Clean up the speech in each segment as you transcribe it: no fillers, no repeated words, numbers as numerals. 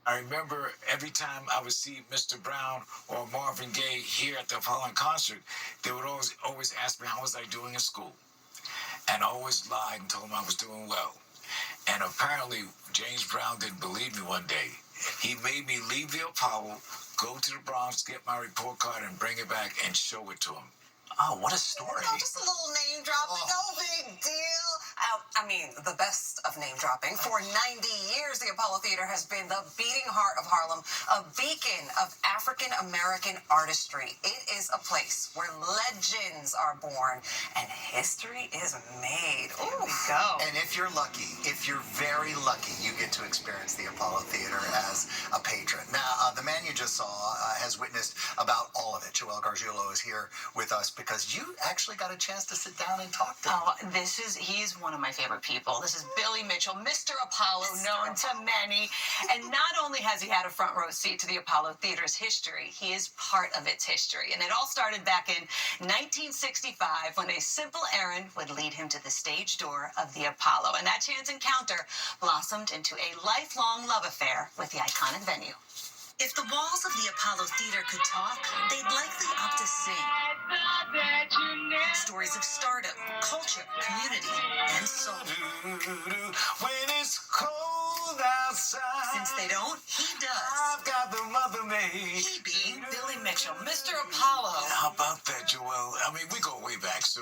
I remember every time I would see Mr. Brown or Marvin Gaye here at the Apollo concert, they would always ask me how was I doing in school. And I always lied and told them I was doing well. And apparently, James Brown didn't believe me one day. He made me leave the Apollo, go to the Bronx, get my report card, and bring it back and show it to him. Oh, what a story. No, just a little name dropping, no big deal. I mean, the best of name dropping. For 90 years, the Apollo Theater has been the beating heart of Harlem, a beacon of African-American artistry. It is a place where legends are born and history is made. Here we go. And if you're lucky, if you're very lucky, you get to experience the Apollo Theater as a patron. Now, the man you just saw has witnessed about all of it. Joel Gargiulo is here with us because you actually got a chance to sit down and talk to him. Oh, he's one of my favorite people. This is Billy Mitchell, Mr. Apollo, known to many. And not only has he had a front row seat to the Apollo Theater's history, he is part of its history. And it all started back in 1965 when a simple errand would lead him to the stage door of the Apollo. And that chance encounter blossomed into a lifelong love affair with the iconic venue. If the walls of the Apollo Theater could talk, they'd likely opt to sing. Stories of stardom, culture, community, and soul. When it's cold outside. Since they don't, he does. I've got the mother maid. He being Billy Mitchell, Mr. Apollo. How about that, Joel? I mean, we go way back, so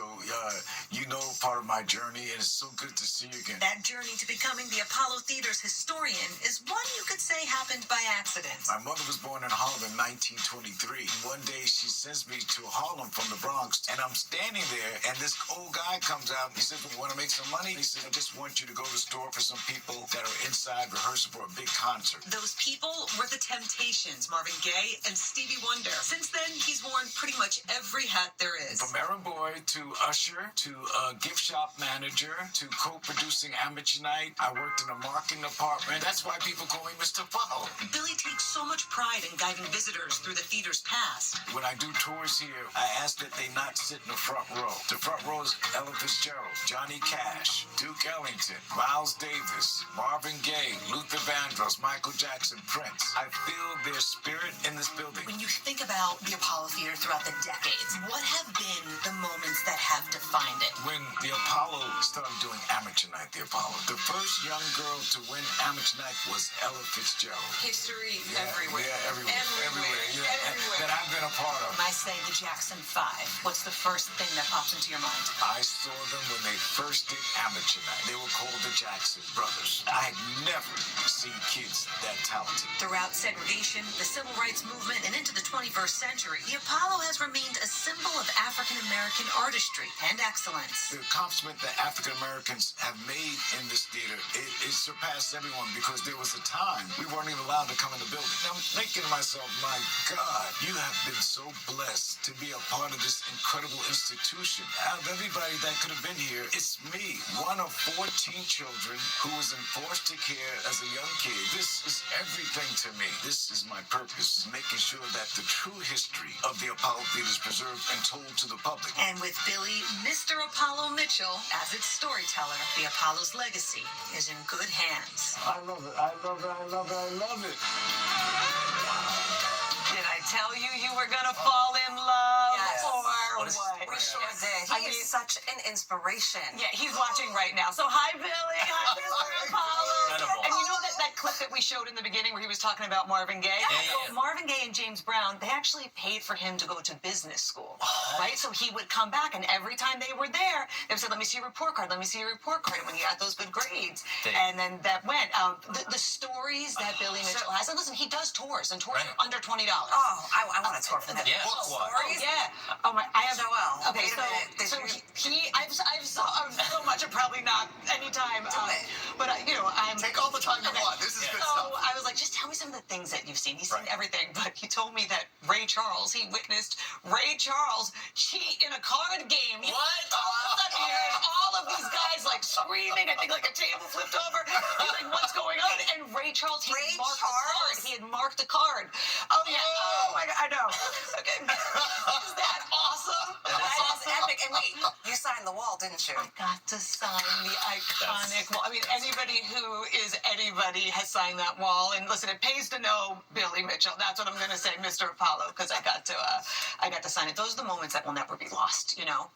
you know part of my journey, and it's so good to see you again. That journey to becoming the Apollo Theater's historian is one you could say happened by accident. My mother was born in Harlem in 1923. One day she sends me to Harlem from the Bronx, and I'm standing there, and this old guy comes out. He says, "We want to make some money." He said, "I just want you to go to the store for some people that are inside rehearsing for a big concert." Those people were the Temptations, Marvin Gaye and Stevie Wonder. Since then, he's worn pretty much every hat there is. From errand boy to usher to gift shop manager to co-producing Amateur Night. I worked in the marketing department. That's why people call me Mr. Apollo. Billy takes so much pride in guiding visitors through the theater's past. When I do tours here, I ask that they not sit in the front row. The front row is Ella Fitzgerald, Johnny Cash, Duke Ellington, Miles Davis, Marvin Gaye, Luther Vandross, Michael Jackson, Prince. I feel their spirit in this building. When you think about the Apollo Theater throughout the decades, what have been the moments that have defined it? When the Apollo started doing Amateur Night, the Apollo, the first young girl to win Amateur Night was Ella Fitzgerald. History everywhere. Yeah, everywhere. Everywhere. That I've been a part of. When I say the Jackson 5, what's the first thing that pops into your mind? I saw them when they first did Amateur Night. They were called the Jackson Brothers. I had never seen kids that talented. Throughout segregation, the civil rights movement, and into the 21st century, the Apollo has remained a symbol of African-American artistry and excellence. The accomplishment that African Americans have made in this theater, it surpassed everyone because there was a time we weren't even allowed to come in the building. And I'm thinking to myself, my God, you have been so blessed to be a part of this incredible institution. Out of everybody that could have been here, it's me, one of 14 children who was in foster care as a young kid. This is everything to me. This is my purpose, making sure that the true history of the Apollo Theater is preserved and told to the public. And with Billy, Mr. Apollo Mitchell, as its storyteller, the Apollo's legacy is in good hands. I love it. I love it. I love it. I love it. Did I tell you were going to fall in love? Yes. Or What a what? We sure did. I He mean- is such an inspiration. Yeah, he's watching right now. So hi, Billy. Hi, Mr. Apollo. Incredible. And you know that clip that we showed in the beginning where he was talking about Marvin Gaye? So Marvin Gaye and James Brown, they actually paid for him to go to business school, right? So he would come back, and every time they were there, they would say, "Let me see your report card. Let me see your report card." And when he got those good grades, and then that went. The stories that Billy Mitchell has, and listen, he does tours, and tours are under $20. Oh, I want a tour for that. Yeah. Book one. Stories? Yeah. Oh my! I have Joel, Okay, wait a minute. Did so you- I've so much. I'm probably not anytime. But I'm. Take all the time you want. This is good So stuff. I was like, just tell me some of the things that you've seen. He's seen everything, but he told me that Ray Charles, he witnessed Ray Charles cheat in a card game. What? All of a sudden, he heard all of these guys like screaming. I think like a table flipped over. He's like, what's going on? And Ray Charles, he Ray had marked Charles? a card. He had marked a card. Oh yeah. Oh my God, I know. Okay. Is that awesome? That is epic. And wait, you signed the wall, didn't you? I got to sign the iconic wall. I mean, anybody who is anybody has signed that wall. And listen, it pays to know Billy Mitchell. That's what I'm going to say, Mr. Apollo, because I got to sign it. Those are the moments that will never be lost, you know?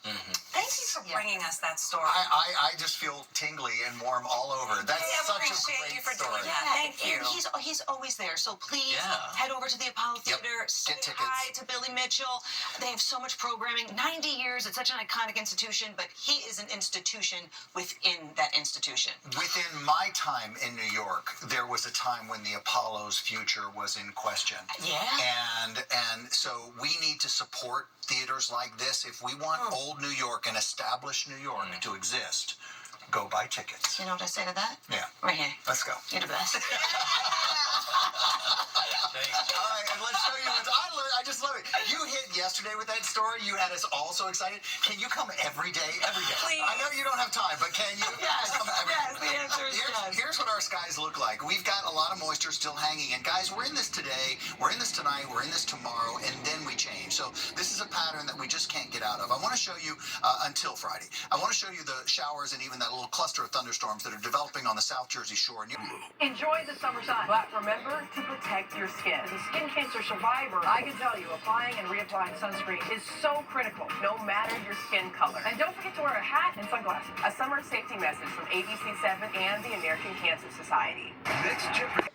Thank you for bringing us that story. I just feel tingly and warm all over. That's I such a appreciate great you for story. doing that. Thank you. And he's always there. So please head over to the Apollo Yep. Theater. Say Get tickets. hi to Billy Mitchell. They have so much programming. 90 years. It's such an iconic institution, but he is an institution within that institution. Within my time in New York, there was a time when the Apollo's future was in question. Yeah. And so we need to support theaters like this. If we want old New York and established New York to exist, go buy tickets. You know what I say to that? Yeah. Right here. Let's go. You're the best. All right, and let's show you what I just love it. You hit yesterday with that story. You had us all so excited. Can you come every day? Every day. Please. I know you don't have time, but can you? Yes, Come every yes, day. the answer is yes. Here's what our skies look like. We've got a lot of moisture still hanging. And guys, we're in this today, we're in this tonight, we're in this tomorrow, and then we change. So this is a pattern that we just can't get out of. I want to show you until Friday. I want to show you the showers and even that little cluster of thunderstorms that are developing on the South Jersey shore. Enjoy the summer sun, but remember to protect your skin. As a skin cancer survivor, I can tell you applying and reapplying sunscreen is so critical, no matter your skin color. And don't forget to wear a hat and sunglasses. A summer safety message from ABC7 and the American Cancer Society. Next Jeopardy.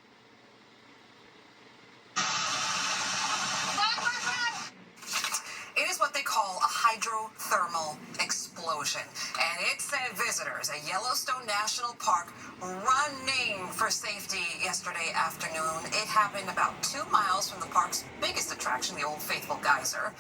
It is what they call a hydrothermal explosion, and it sent visitors at Yellowstone National Park running for safety yesterday afternoon. It happened about 2 miles from the park's biggest attraction, the Old Faithful Geyser.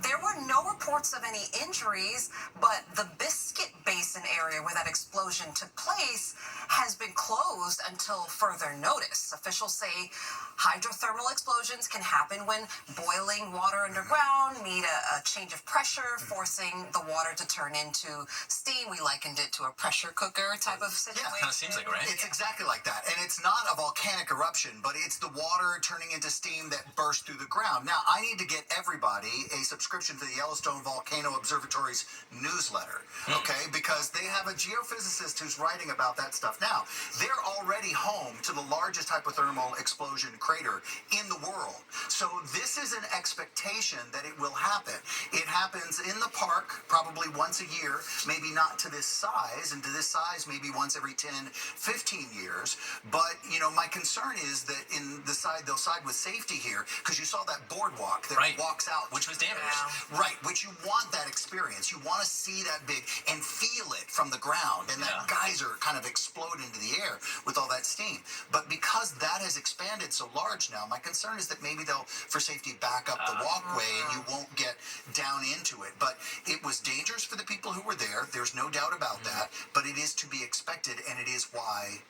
There were no reports of any injuries, but the Biscuit Basin area where that explosion took place has been closed until further notice. Officials say hydrothermal explosions can happen when boiling water underground meet a change of pressure, forcing the water to turn into steam. We likened it to a pressure cooker type of situation. Yeah, kind of seems like it, right? It's exactly like that. And it's not a volcanic eruption, but it's the water turning into steam that burst through the ground. Now, I need to get everybody a subscription to the Yellowstone Volcano Observatory's newsletter, okay? Because they have a geophysicist who's writing about that stuff now. They're already home to the largest hypothermal explosion crater in the world. So this is an expectation that it will happen. It happens in the park probably once a year, maybe not to this size, and to this size maybe once every 10, 15 years. But, you know, my concern is that in the side, they'll side with safety here, because you saw that boardwalk that walks out. Which was damaged. Right, which you want that experience. You want to see that big and feel it from the ground, and that geyser kind of explode into the air with all that steam. But because that has expanded so large now, my concern is that maybe they'll, for safety, back up the walkway and you won't get down into it. But it was dangerous for the people who were there. There's no doubt about that. But it is to be expected, and it is why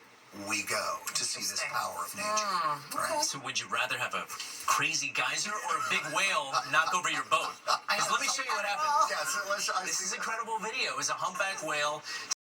we go to see this power of nature. Right. So would you rather have a crazy geyser or a big whale knock over your boat? 'Cause let me show you what happened. Yeah, so let's, This is an incredible video. It was a humpback whale